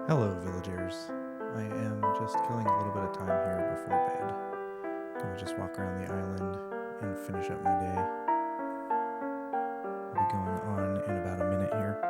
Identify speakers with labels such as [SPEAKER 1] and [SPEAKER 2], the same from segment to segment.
[SPEAKER 1] Hello, villagers. I am just killing a little bit of time here before bed. Gonna just walk around the island and finish up my day. I'll be going on in about a minute here.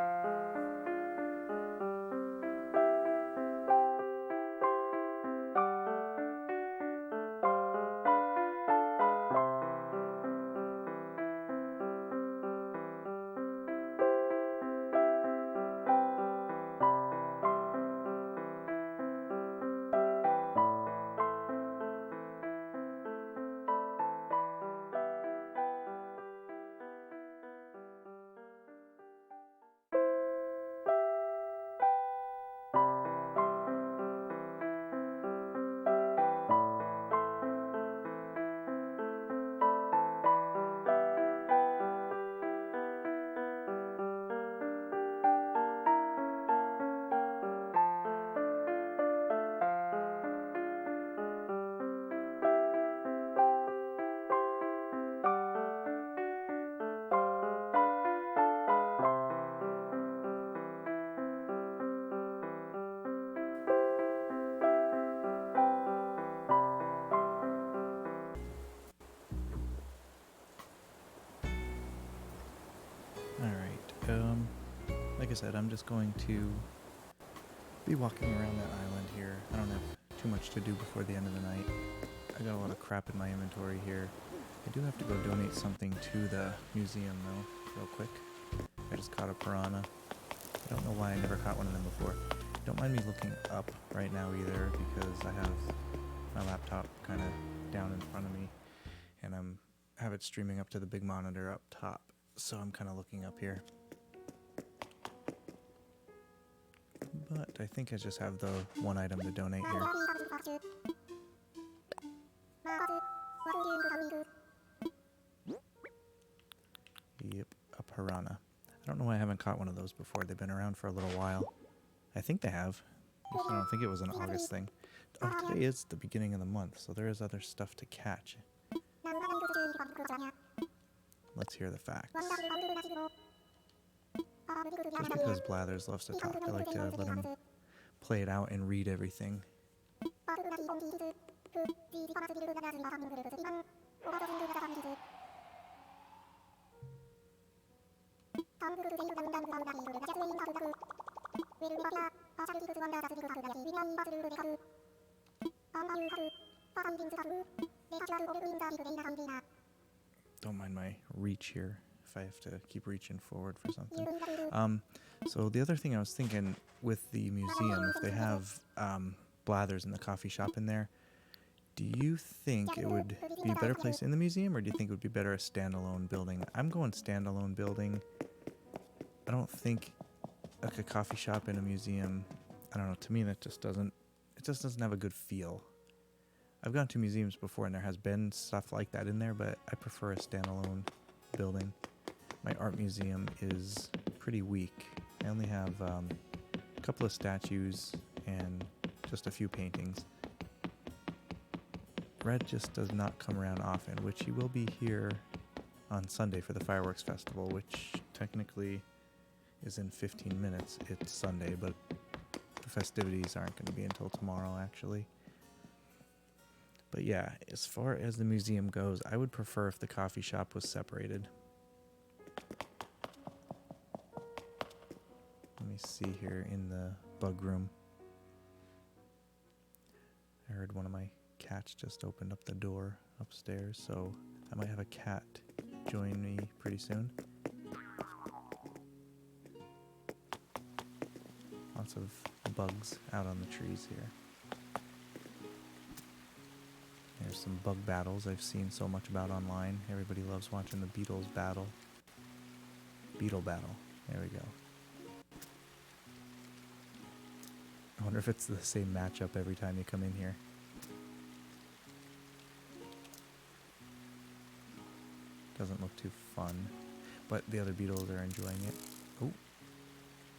[SPEAKER 1] Like I said, I'm just going to be walking around that island here. I don't have too much to do before the end of the night. I got a lot of crap in my inventory here. I do have to go donate something to the museum though, real quick. I just caught a piranha. I don't know why I never caught one of them before. Don't mind me looking up right now either, because I have my laptop kind of down in front of me, and I have it streaming up to the big monitor up top, so I'm kind of looking up here. But I think I just have the one item to donate here. Yep, a piranha. I don't know why I haven't caught one of those before. They've been around for a little while. I think they have. I don't think it was an August thing. Oh, today is the beginning of the month, so there is other stuff to catch. Let's hear the facts. Just because Blathers loves to talk, I like to let him play it out and read everything. Don't mind my reach here if I have to keep reaching forward for something. So the other thing I was thinking with the museum, if they have Blathers in the coffee shop in there, do you think it would be a better place in the museum, or do you think it would be better a standalone building? I'm going standalone building. I don't think like a coffee shop in a museum, I don't know, to me that just doesn't have a good feel. I've gone to museums before and there has been stuff like that in there, but I prefer a standalone building. My art museum is pretty weak. I only have a couple of statues and just a few paintings. Red just does not come around often, which he will be here on Sunday for the fireworks festival, which technically is in 15 minutes. It's Sunday, but the festivities aren't going to be until tomorrow, actually. But yeah, as far as the museum goes, I would prefer if the coffee shop was separated. Let me see here in the bug room. I heard one of my cats just opened up the door upstairs, so I might have a cat join me pretty soon. Lots of bugs out on the trees here. There's some bug battles I've seen so much about online. Everybody loves watching the beetles battle. Beetle battle. There we go. I wonder if it's the same matchup every time you come in here. Doesn't look too fun, but the other beetles are enjoying it. Oh,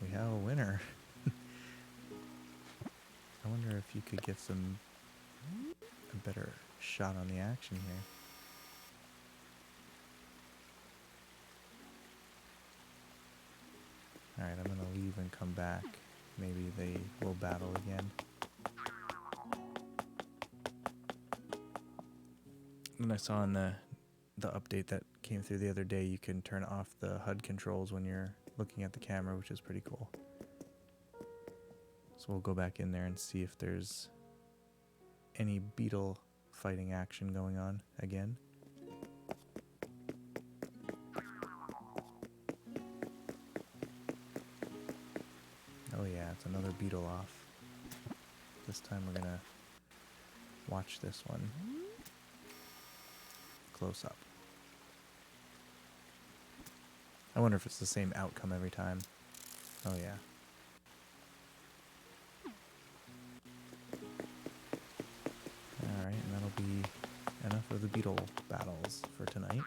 [SPEAKER 1] we have a winner. I wonder if you could get a better shot on the action here. Alright, I'm gonna leave and come back. maybe they will battle again. And I saw in the update that came through the other day, you can turn off the HUD controls when you're looking at the camera, which is pretty cool. So we'll go back in there and see if there's any beetle fighting action going on again. Oh yeah, it's another beetle off. This time we're gonna watch this one close up. I wonder if it's the same outcome every time. Oh yeah. Alright, and that'll be enough of the beetle battles for tonight.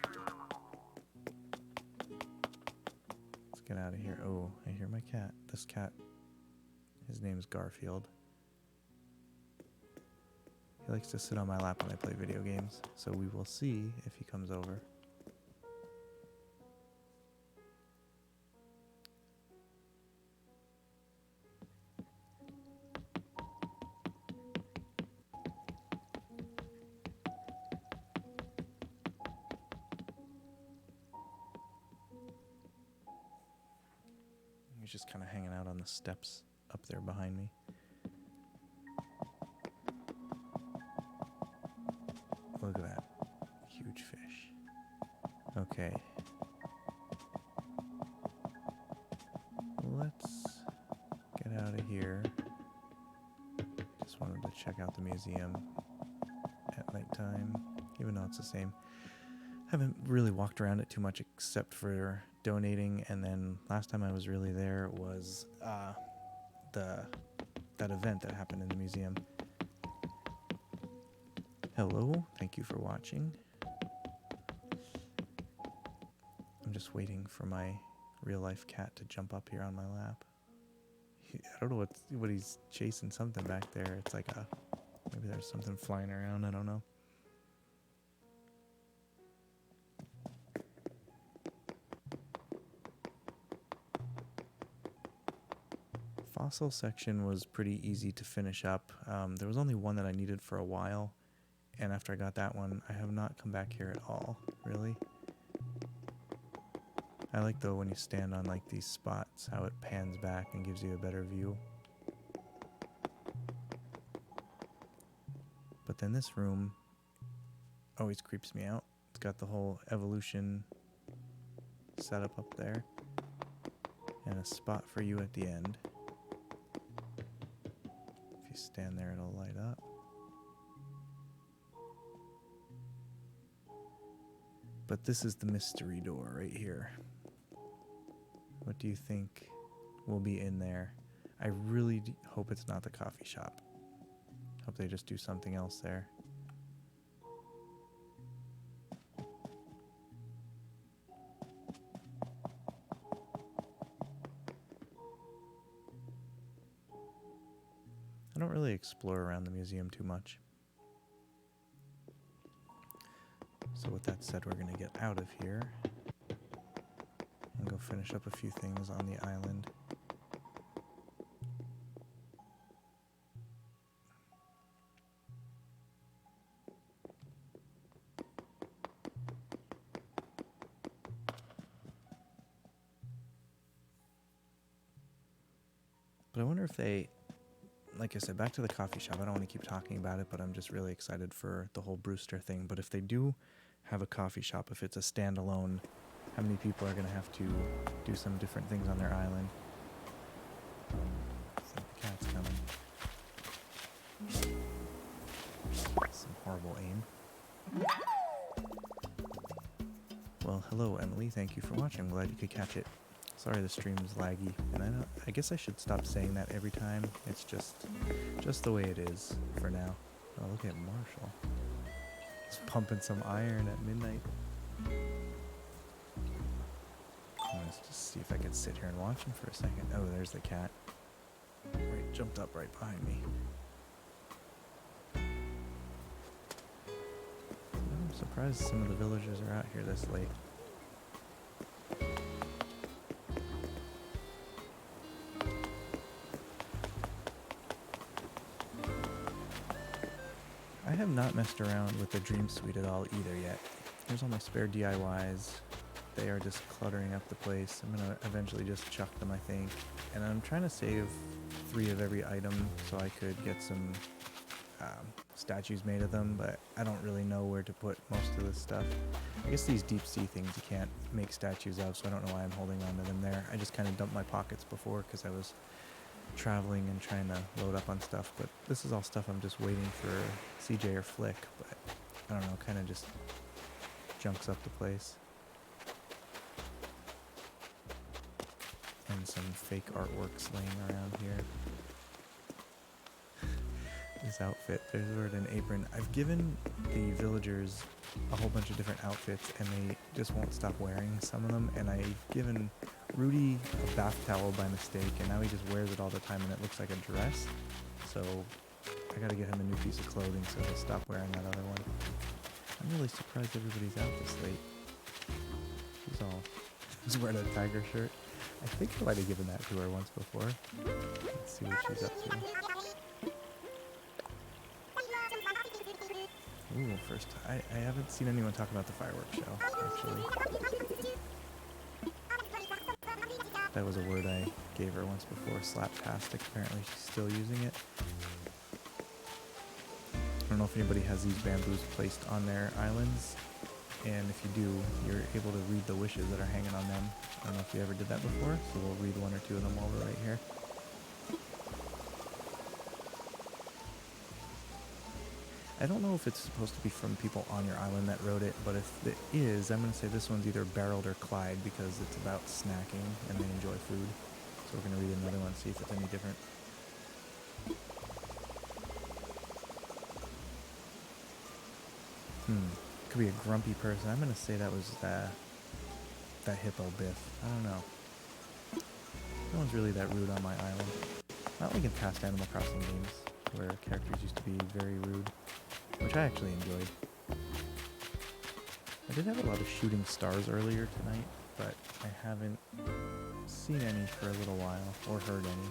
[SPEAKER 1] Let's get out of here. Oh, I hear my cat. This cat, his name's Garfield. He likes to sit on my lap when I play video games, so we will see if he comes over. He's just kind of hanging out on the steps up there behind me. Look at that huge fish. Okay. Let's get out of here. Just wanted to check out the museum at nighttime, even though it's the same. Haven't really walked around it too much except for donating, and then last time I was really there was that event that happened in the museum. Hello, thank you for watching. I'm just waiting for my real life cat to jump up here on my lap. I don't know what he's chasing, something back there. It's like maybe there's something flying around, I don't know. Fossil section was pretty easy to finish up. There was only one that I needed for a while, and after I got that one, I have not come back here at all, really. I like, though, when you stand on like these spots, how it pans back and gives you a better view. But then this room always creeps me out. It's got the whole evolution setup up there, and a spot for you at the end. If you stand there, it'll light up. But this is the mystery door right here. What do you think will be in there? I really hope it's not the coffee shop. Hope they just do something else there. I don't really explore around the museum too much. So with that said, we're going to get out of here and go finish up a few things on the island. But I wonder if they, like I said, back to the coffee shop. I don't want to keep talking about it, but I'm just really excited for the whole Brewster thing. But if they do have a coffee shop, if it's a standalone, how many people are going to have to do some different things on their island? I think the cat's coming. Some horrible aim. Well, hello, Emily. Thank you for watching. I'm glad you could catch it. Sorry the stream's laggy, and I guess I should stop saying that every time. It's just the way it is for now. Oh, look at Marshall. He's pumping some iron at midnight. Let's just see if I can sit here and watch him for a second. Oh, there's the cat. Right, jumped up right behind me. I'm surprised some of the villagers are out here this late. I have not messed around with the Dream Suite at all either yet. Here's all my spare DIYs. They are just cluttering up the place. I'm gonna eventually just chuck them, I think. And I'm trying to save 3 of every item so I could get some statues made of them, but I don't really know where to put most of this stuff. I guess these deep sea things you can't make statues of, so I don't know why I'm holding on to them there. I just kind of dumped my pockets before because I was traveling and trying to load up on stuff, but this is all stuff I'm just waiting for CJ or Flick, but I don't know, kind of just junks up the place. And some fake artworks laying around here. This outfit, there's an apron. I've given the villagers a whole bunch of different outfits and they just won't stop wearing some of them, and I've given Rudy a bath towel by mistake and now he just wears it all the time and it looks like a dress, so I gotta get him a new piece of clothing so he'll stop wearing that other one. I'm really surprised everybody's out this late. She's wearing a tiger shirt. I think I might have given that to her once before. Let's see what she's up to. Ooh, first, I haven't seen anyone talk about the fireworks show, actually. That was a word I gave her once before, slaptastic. Apparently she's still using it. I don't know if anybody has these bamboos placed on their islands, and if you do, you're able to read the wishes that are hanging on them. I don't know if you ever did that before, so we'll read 1 or 2 of them while we're right here. I don't know if it's supposed to be from people on your island that wrote it, but if it is, I'm going to say this one's either Barreled or Clyde because it's about snacking and they enjoy food. So we're going to read another one, see if it's any different. Could be a grumpy person. I'm going to say that was that hippo Biff. I don't know. No one's really that rude on my island. Not like in past Animal Crossing games where characters used to be very rude, which I actually enjoyed. I did have a lot of shooting stars earlier tonight, but I haven't seen any for a little while, or heard any.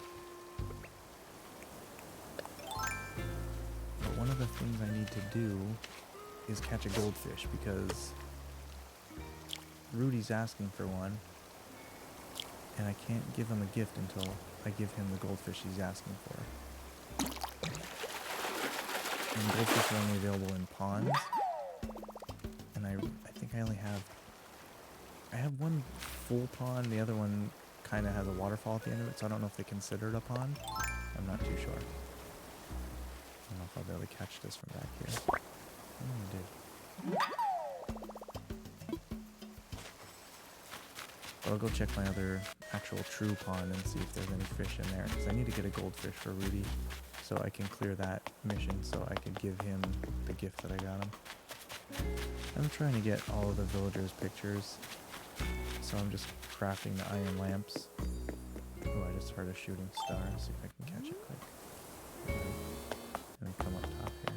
[SPEAKER 1] But one of the things I need to do is catch a goldfish, because Rudy's asking for one, and I can't give him a gift until I give him the goldfish he's asking for. And goldfish are only available in ponds, and I think I only have one full pond. The other one kind of has a waterfall at the end of it, so I don't know if they consider it a pond. I'm not too sure. I don't know if I'll be able to catch this from back here. I did. I'll go check my other actual true pond and see if there's any fish in there, because I need to get a goldfish for Rudy so I can clear that mission so I can give him the gift that I got him. I'm trying to get all of the villagers' pictures, so I'm just crafting the iron lamps. Oh, I just heard a shooting star. Let's see if I can catch it quick. And then come up top here.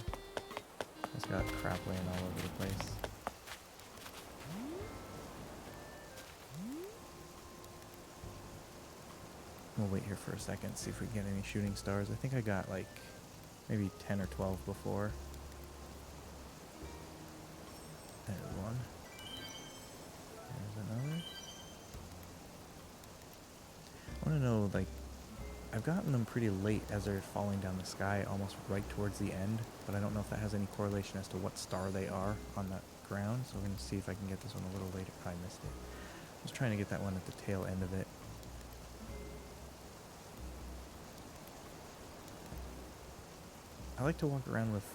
[SPEAKER 1] It's got crap laying all over the place. We'll wait here for a second, see if we can get any shooting stars. I think I got like maybe 10 or 12 before. There's one. There's another. I want to know, like, I've gotten them pretty late as they're falling down the sky, almost right towards the end, but I don't know if that has any correlation as to what star they are on the ground, so we're going to see if I can get this one a little later. I missed it. I was trying to get that one at the tail end of it. I like to walk around with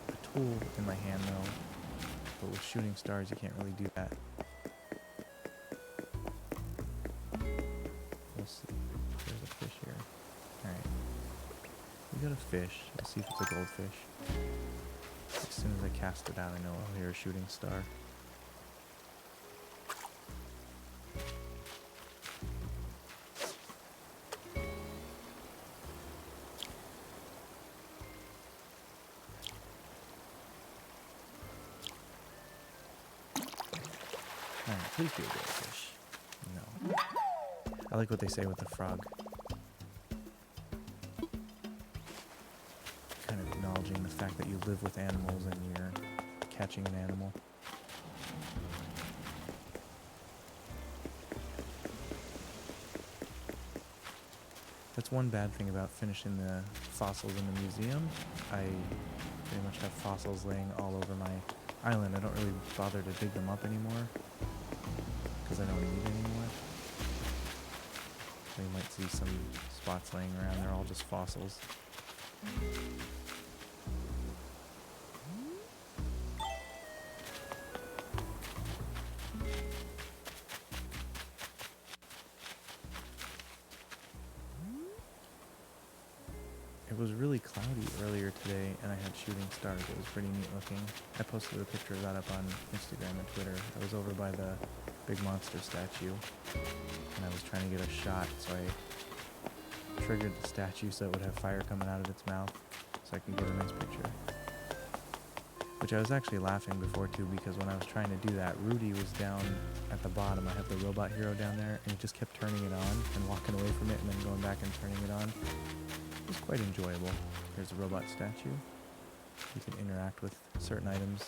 [SPEAKER 1] a tool in my hand though, but with shooting stars you can't really do that. We'll see. There's a fish here. Alright. We got a fish. Let's see if it's a goldfish. As soon as I cast it out I know I'll hear a shooting star. Alright, please be a goldfish. No. I like what they say with the frog. kind of acknowledging the fact that you live with animals and you're catching an animal. That's one bad thing about finishing the fossils in the museum. I pretty much have fossils laying all over my island. I don't really bother to dig them up anymore because I don't need any more. So you might see some spots laying around. They're all just fossils. It was really cloudy earlier today, and I had shooting stars. It was pretty neat looking. I posted a picture of that up on Instagram and Twitter. I was over by the big monster statue, and I was trying to get a shot, so I triggered the statue so it would have fire coming out of its mouth, so I could get a nice picture. Which I was actually laughing before too, because when I was trying to do that, Rudy was down at the bottom. I have the robot hero down there, and he just kept turning it on and walking away from it and then going back and turning it on. It was quite enjoyable. There's a robot statue. You can interact with certain items.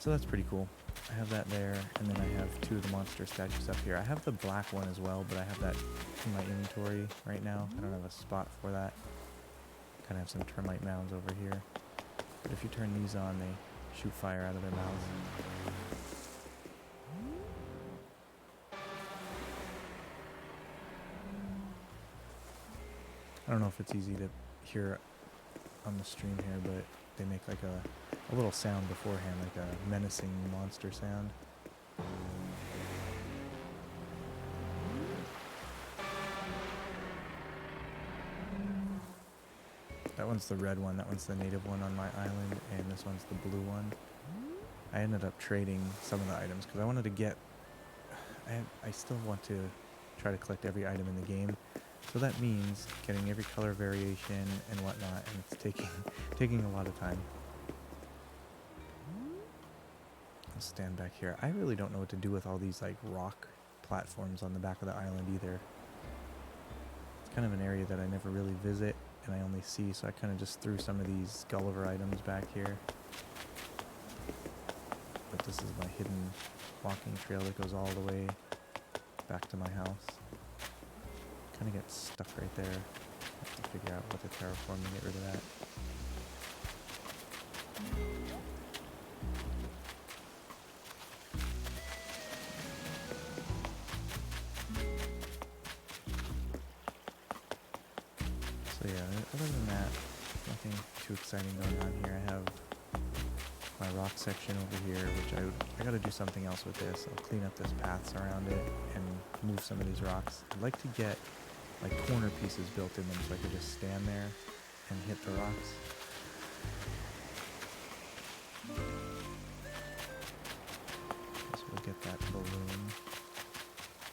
[SPEAKER 1] So that's pretty cool. I have that there, and then I have two of the monster statues up here. I have the black one as well, but I have that in my inventory right now. I don't have a spot for that. Kind of have some termite mounds over here. But if you turn these on, they shoot fire out of their mouths. I don't know if it's easy to hear on the stream here, but they make like a little sound beforehand, like a menacing monster sound. That one's the red one, that one's the native one on my island, and this one's the blue one. I ended up trading some of the items because I wanted to get... I still want to try to collect every item in the game. So that means getting every color variation and whatnot, and it's taking a lot of time. I'll stand back here. I really don't know what to do with all these like rock platforms on the back of the island either. It's kind of an area that I never really visit and I only see, so I kind of just threw some of these Gulliver items back here. But this is my hidden walking trail that goes all the way back to my house. Kind of gets stuck right there. I have to figure out what to terraform to get rid of that. So yeah, other than that, nothing too exciting going on here. I have my rock section over here, which I gotta do something else with this. I'll clean up this paths around it and move some of these rocks. I'd like to get like corner pieces built in them so I could just stand there and hit the rocks. Guess we'll get that balloon.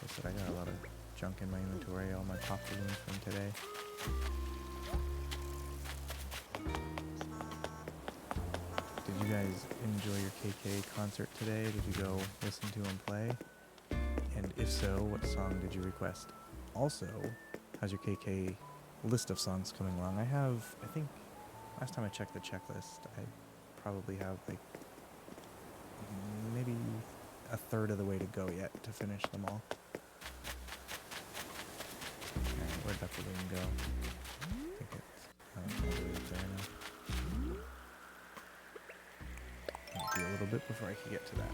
[SPEAKER 1] Like I said, I got a lot of junk in my inventory, all my pop balloons from today. Did you guys enjoy your KK concert today? Did you go listen to him play? And if so, what song did you request? Also, how's your KK list of songs coming along? I think, last time I checked the checklist, I probably have like maybe a third of the way to go yet to finish them all. Alright, where'd that balloon go? I think it's all the way up there now. Might be a little bit before I can get to that.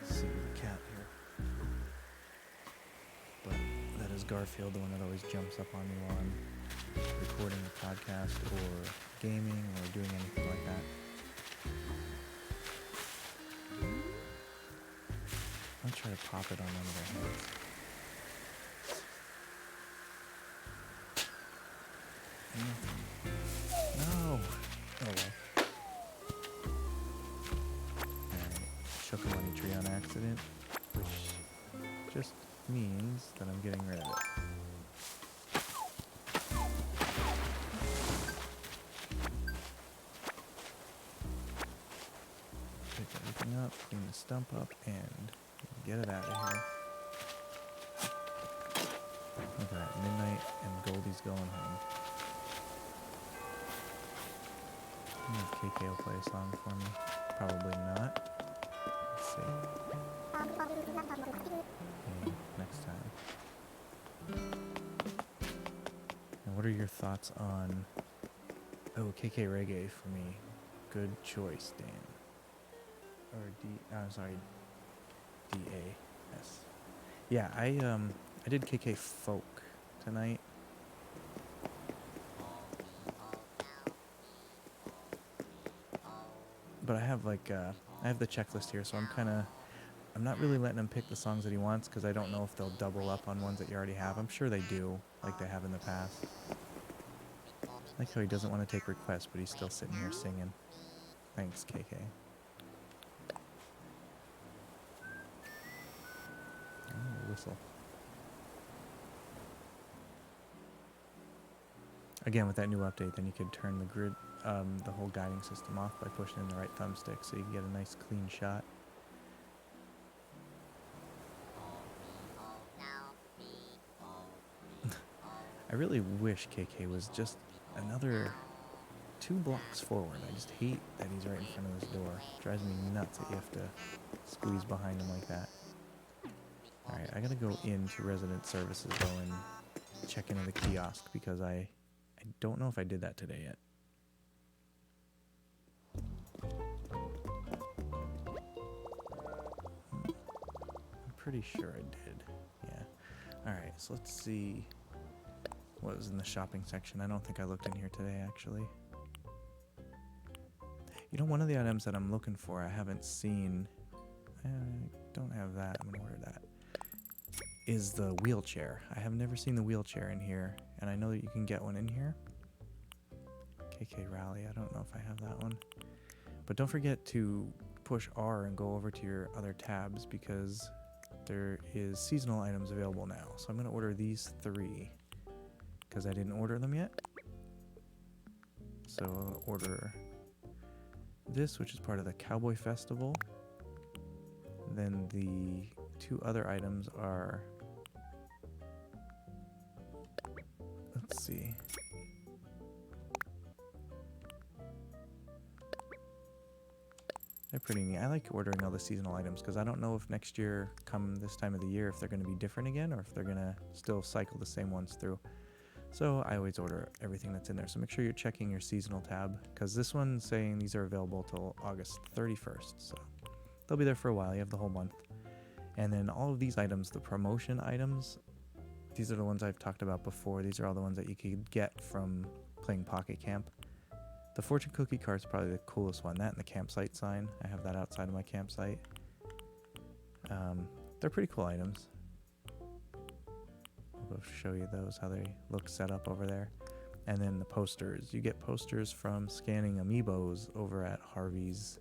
[SPEAKER 1] See the cat here. But that is Garfield, the one that always jumps up on me while I'm recording a podcast or gaming or doing anything like that. I'll try to pop it on one of their heads. No! Oh well. Shook a money tree on accident, which just means that I'm getting rid of it. everything up, clean the stump up, and get it out of here. Look at that, midnight and Goldie's going home. I wonder if KK will play a song for me. Probably not. Let's see. Okay, next time. And what are your thoughts on... Oh, KK Reggae for me. Good choice, Dan. Or sorry, D-A-S. Yeah, I did KK Folk tonight. But I have I have the checklist here, so I'm not really letting him pick the songs that he wants because I don't know if they'll double up on ones that you already have. I'm sure they do, like they have in the past. I like how he doesn't want to take requests, but he's still sitting here singing. Thanks, KK. Oh, whistle. Again, with that new update, then you could turn the grid, the whole guiding system off by pushing in the right thumbstick so you can get a nice clean shot. I really wish KK was just another 2 blocks forward. I just hate that he's right in front of this door. It drives me nuts that you have to squeeze behind him like that. Alright, I gotta go into resident services though and check into the kiosk because I don't know if I did that today yet. I'm pretty sure I did. Yeah. Alright, so let's see what was in the shopping section. I don't think I looked in here today, actually. You know, one of the items that I'm looking for, I haven't seen... I don't have that. I'm going to order that. Is the wheelchair. I have never seen the wheelchair in here, and I know that you can get one in here. KK Rally, I don't know if I have that one. But don't forget to push R and go over to your other tabs because there is seasonal items available now. So I'm going to order these 3 because I didn't order them yet. So I'll order this, which is part of the Cowboy Festival. Then the 2 other items are... Let's see. They're pretty neat. I like ordering all the seasonal items because I don't know if next year, come this time of the year, if they're going to be different again or if they're going to still cycle the same ones through. So I always order everything that's in there. So make sure you're checking your seasonal tab because this one's saying these are available till August 31st. So they'll be there for a while. You have the whole month. And then all of these items, the promotion items, these are the ones I've talked about before. These are all the ones that you could get from playing Pocket Camp. The fortune cookie card is probably the coolest one. That and the campsite sign. I have that outside of my campsite. They're pretty cool items. I'll go show you those, how they look set up over there. And then the posters. You get posters from scanning amiibos over at Harvey's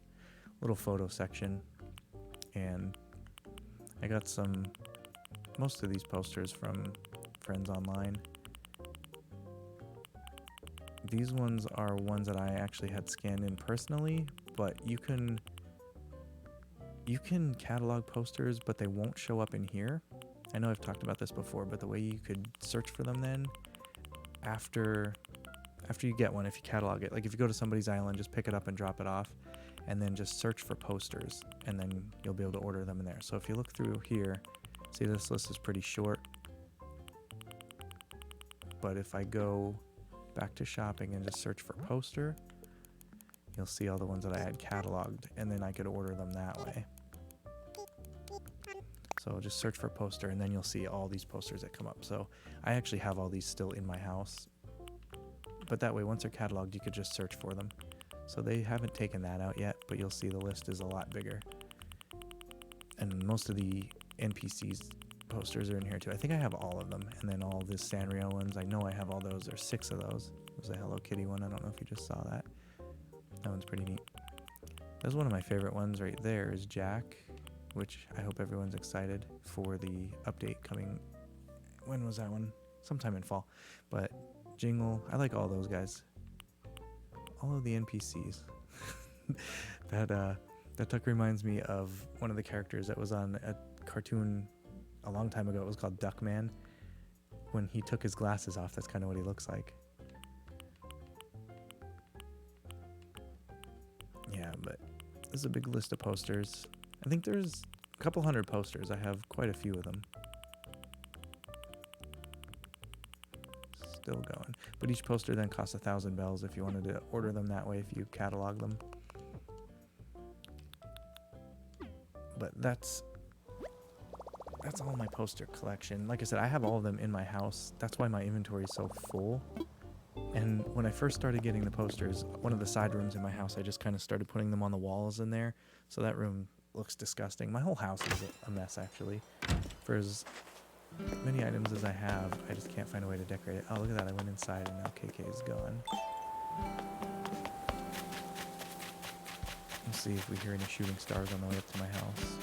[SPEAKER 1] little photo section. And I got most of these posters from friends online. These ones are ones that I actually had scanned in personally, but you can catalog posters, but they won't show up in here. I know I've talked about this before, but the way you could search for them then, after you get one, if you catalog it, like if you go to somebody's island, just pick it up and drop it off, and then just search for posters, and then you'll be able to order them in there. So if you look through here, see this list is pretty short, but if I go back to shopping and just search for poster, you'll see all the ones that I had cataloged, and then I could order them that way. So just search for poster, and then you'll see all these posters that come up. So I actually have all these still in my house, but that way once they're cataloged you could just search for them. So they haven't taken that out yet, but you'll see the list is a lot bigger, and most of the NPCs posters are in here too. I think I have all of them, and then all the Sanrio ones, I know I have all those. There's 6 of those. There's a Hello Kitty one. I don't know if you just saw that. That one's pretty neat. That's one of my favorite ones right there is Jack, which I hope everyone's excited for the update coming. When was that one? Sometime in fall. But Jingle, I like all those guys. All of the NPCs. That duck reminds me of one of the characters that was on a cartoon a long time ago. It was called Duckman. When he took his glasses off, that's kind of what he looks like. Yeah, but this is a big list of posters. I think there's a couple hundred posters. I have quite a few of them. Still going. But each poster then costs 1,000 bells if you wanted to order them that way, if you catalog them. But that's all my poster collection. Like I said, I have all of them in my house. That's why my inventory is so full. And when I first started getting the posters, one of the side rooms in my house, I just kind of started putting them on the walls in there. So that room looks disgusting. My whole house is a mess, actually. For as many items as I have, I just can't find a way to decorate it. Oh, look at that. I went inside and now KK is gone. Let's see if we hear any shooting stars on the way up to my house.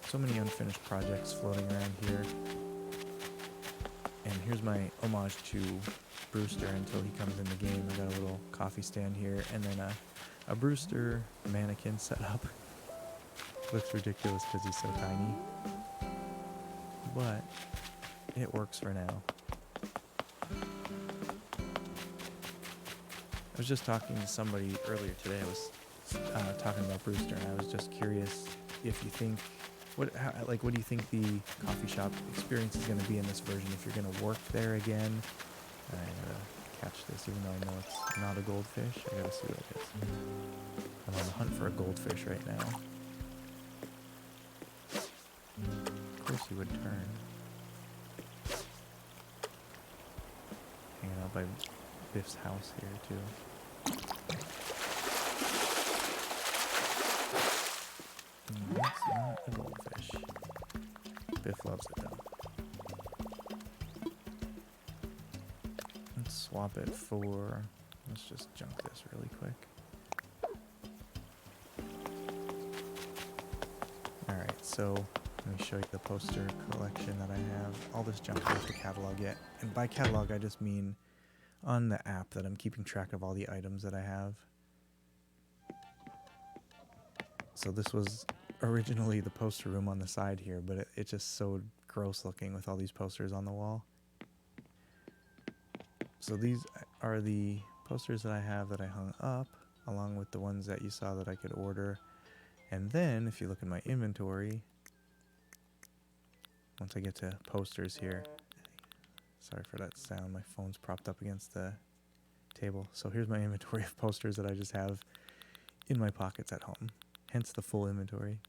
[SPEAKER 1] So many unfinished projects floating around here. And here's my homage to Brewster until he comes in the game. I got a little coffee stand here and then a Brewster mannequin set up. Looks ridiculous because he's so tiny. But it works for now. I was just talking to somebody earlier today. I was talking about Brewster, and I was just curious if you think, what do you think the coffee shop experience is going to be in this version? If you're going to work there again, I gotta catch this, even though I know it's not a goldfish. I gotta see what it is. I'm on the hunt for a goldfish right now. Of course he would turn. Hanging out by Biff's house here too. That's not a goldfish. Biff loves it though. Let's swap it for... Let's just junk this really quick. Alright, so let me show you the poster collection that I have. All this junk I have to catalog yet. And by catalog I just mean on the app that I'm keeping track of all the items that I have. So this was originally the poster room on the side here, but it's just so gross looking with all these posters on the wall. So these are the posters that I have that I hung up, along with the ones that you saw that I could order. And then, if you look in my inventory, once I get to posters here, sorry for that sound, my phone's propped up against the table. So here's my inventory of posters that I just have in my pockets at home, hence the full inventory.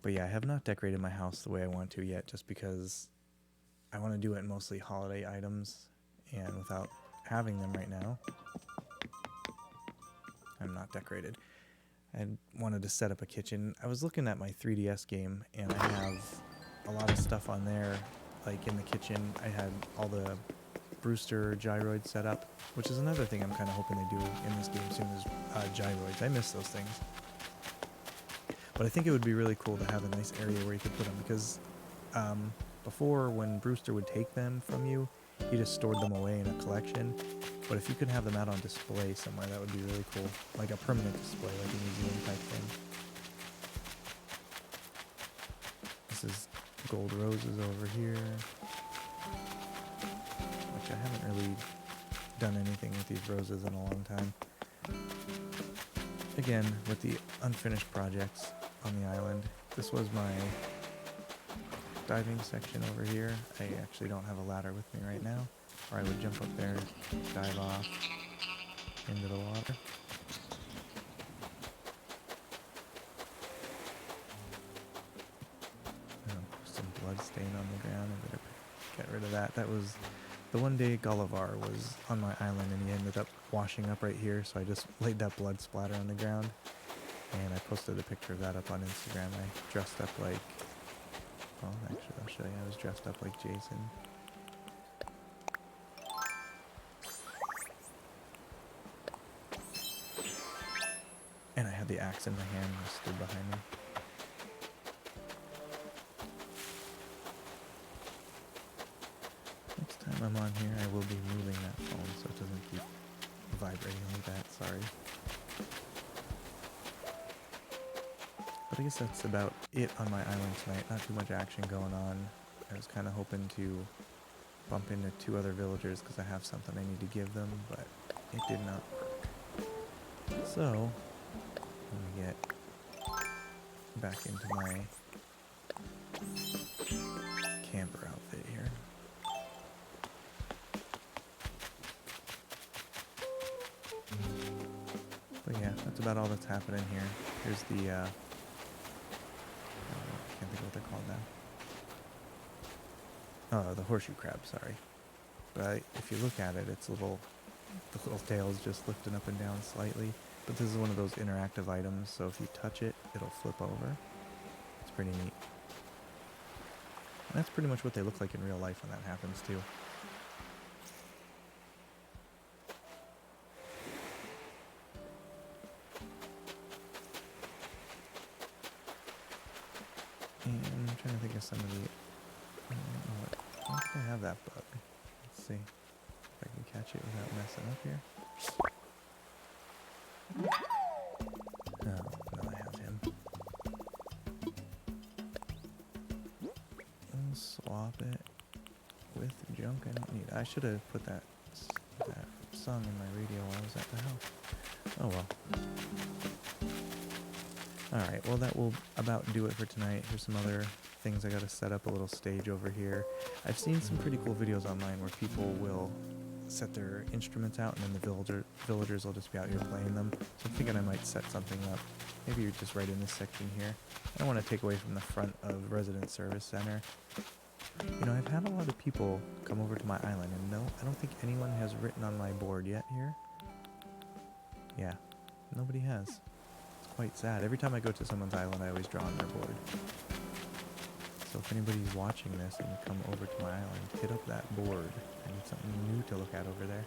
[SPEAKER 1] But yeah, I have not decorated my house the way I want to yet, just because I want to do it mostly holiday items, and without having them right now, I'm not decorated. I wanted to set up a kitchen. I was looking at my 3DS game, and I have a lot of stuff on there, like in the kitchen. I had all the Brewster gyroids set up, which is another thing I'm kind of hoping they do in this game soon, is gyroids. I miss those things. But I think it would be really cool to have a nice area where you could put them, because before, when Brewster would take them from you, he just stored them away in a collection. But if you could have them out on display somewhere, that would be really cool. Like a permanent display, like a museum type thing. This is gold roses over here, which I haven't really done anything with these roses in a long time. Again, with the unfinished projects on the island. This was my diving section over here. I actually don't have a ladder with me right now, or I would jump up there, dive off into the water. Oh, some blood stain on the ground. I better get rid of that. That was the one day Gulliver was on my island and he ended up washing up right here, so I just laid that blood splatter on the ground. And I posted a picture of that up on Instagram. I dressed up like... Well, actually, I'll show you. I was dressed up like Jason. And I had the axe in my hand and I stood behind him. Next time I'm on here, I will be moving that phone so it doesn't keep vibrating like that, sorry. But I guess that's about it on my island tonight. Not too much action going on. I was kind of hoping to bump into 2 other villagers because I have something I need to give them, but it did not work. So, let me get back into my camper outfit here. But yeah, that's about all that's happening here. Here's the, I can't think of what they're called now. Oh, the horseshoe crab, sorry. But if you look at it, the little tail is just lifting up and down slightly. But this is one of those interactive items, so if you touch it, it'll flip over. It's pretty neat. And that's pretty much what they look like in real life when that happens too. And I'm trying to think of some of the... why can I have that bug? Let's see if I can catch it without messing up here. Oh, no, I have him. I'll swap it with junk I don't need. I should have put that song in my radio while I was at the house. Oh well. Alright, well that will about do it for tonight. Here's some other things I gotta set up, a little stage over here. I've seen some pretty cool videos online where people will set their instruments out and then the villagers will just be out here playing them. So I'm thinking I might set something up. Maybe you're just right in this section here. I don't want to take away from the front of Resident Service Center. You know, I've had a lot of people come over to my island and no, I don't think anyone has written on my board yet here. Yeah, nobody has. Quite sad. Every time I go to someone's island, I always draw on their board. So if anybody's watching this and you come over to my island, hit up that board. I need something new to look at over there.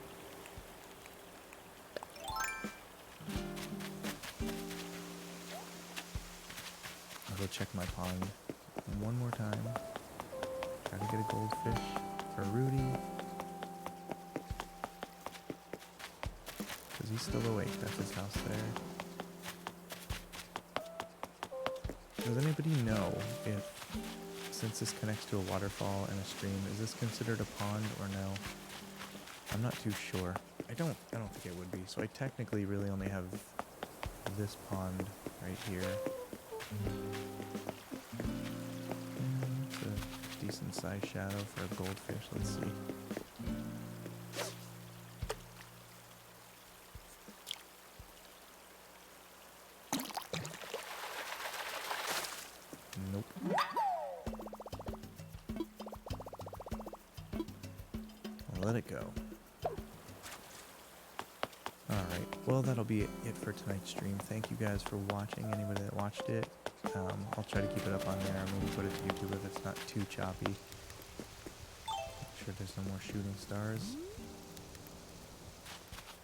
[SPEAKER 1] I'll go check my pond one more time. Try to get a goldfish for Rudy. Because he's still awake. That's his house there. Does anybody know if, since this connects to a waterfall and a stream, is this considered a pond or no? I'm not too sure. I don't think it would be. So I technically really only have this pond right here. It's a decent sized shadow for a goldfish. Let's see. Nope. I'll let it go. Alright, well that'll be it for tonight's stream. Thank you guys for watching, anybody that watched it. I'll try to keep it up on there, maybe put it to YouTube if it's not too choppy. Make sure there's no more shooting stars.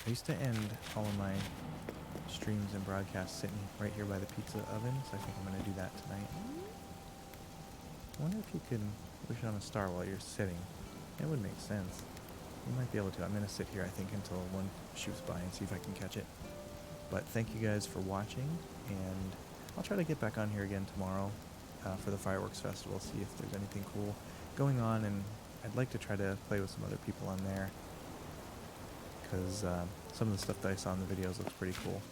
[SPEAKER 1] I used to end all of my streams and broadcasts sitting right here by the pizza oven, so I think I'm going to do that tonight. I wonder if you can wish on a star while you're sitting. It would make sense. You might be able to. I'm going to sit here, I think, until one shoots by and see if I can catch it. But thank you guys for watching, and I'll try to get back on here again tomorrow for the Fireworks Festival, see if there's anything cool going on, and I'd like to try to play with some other people on there, because some of the stuff that I saw in the videos looks pretty cool.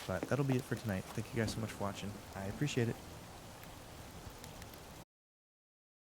[SPEAKER 1] But that'll be it for tonight. Thank you guys so much for watching. I appreciate it.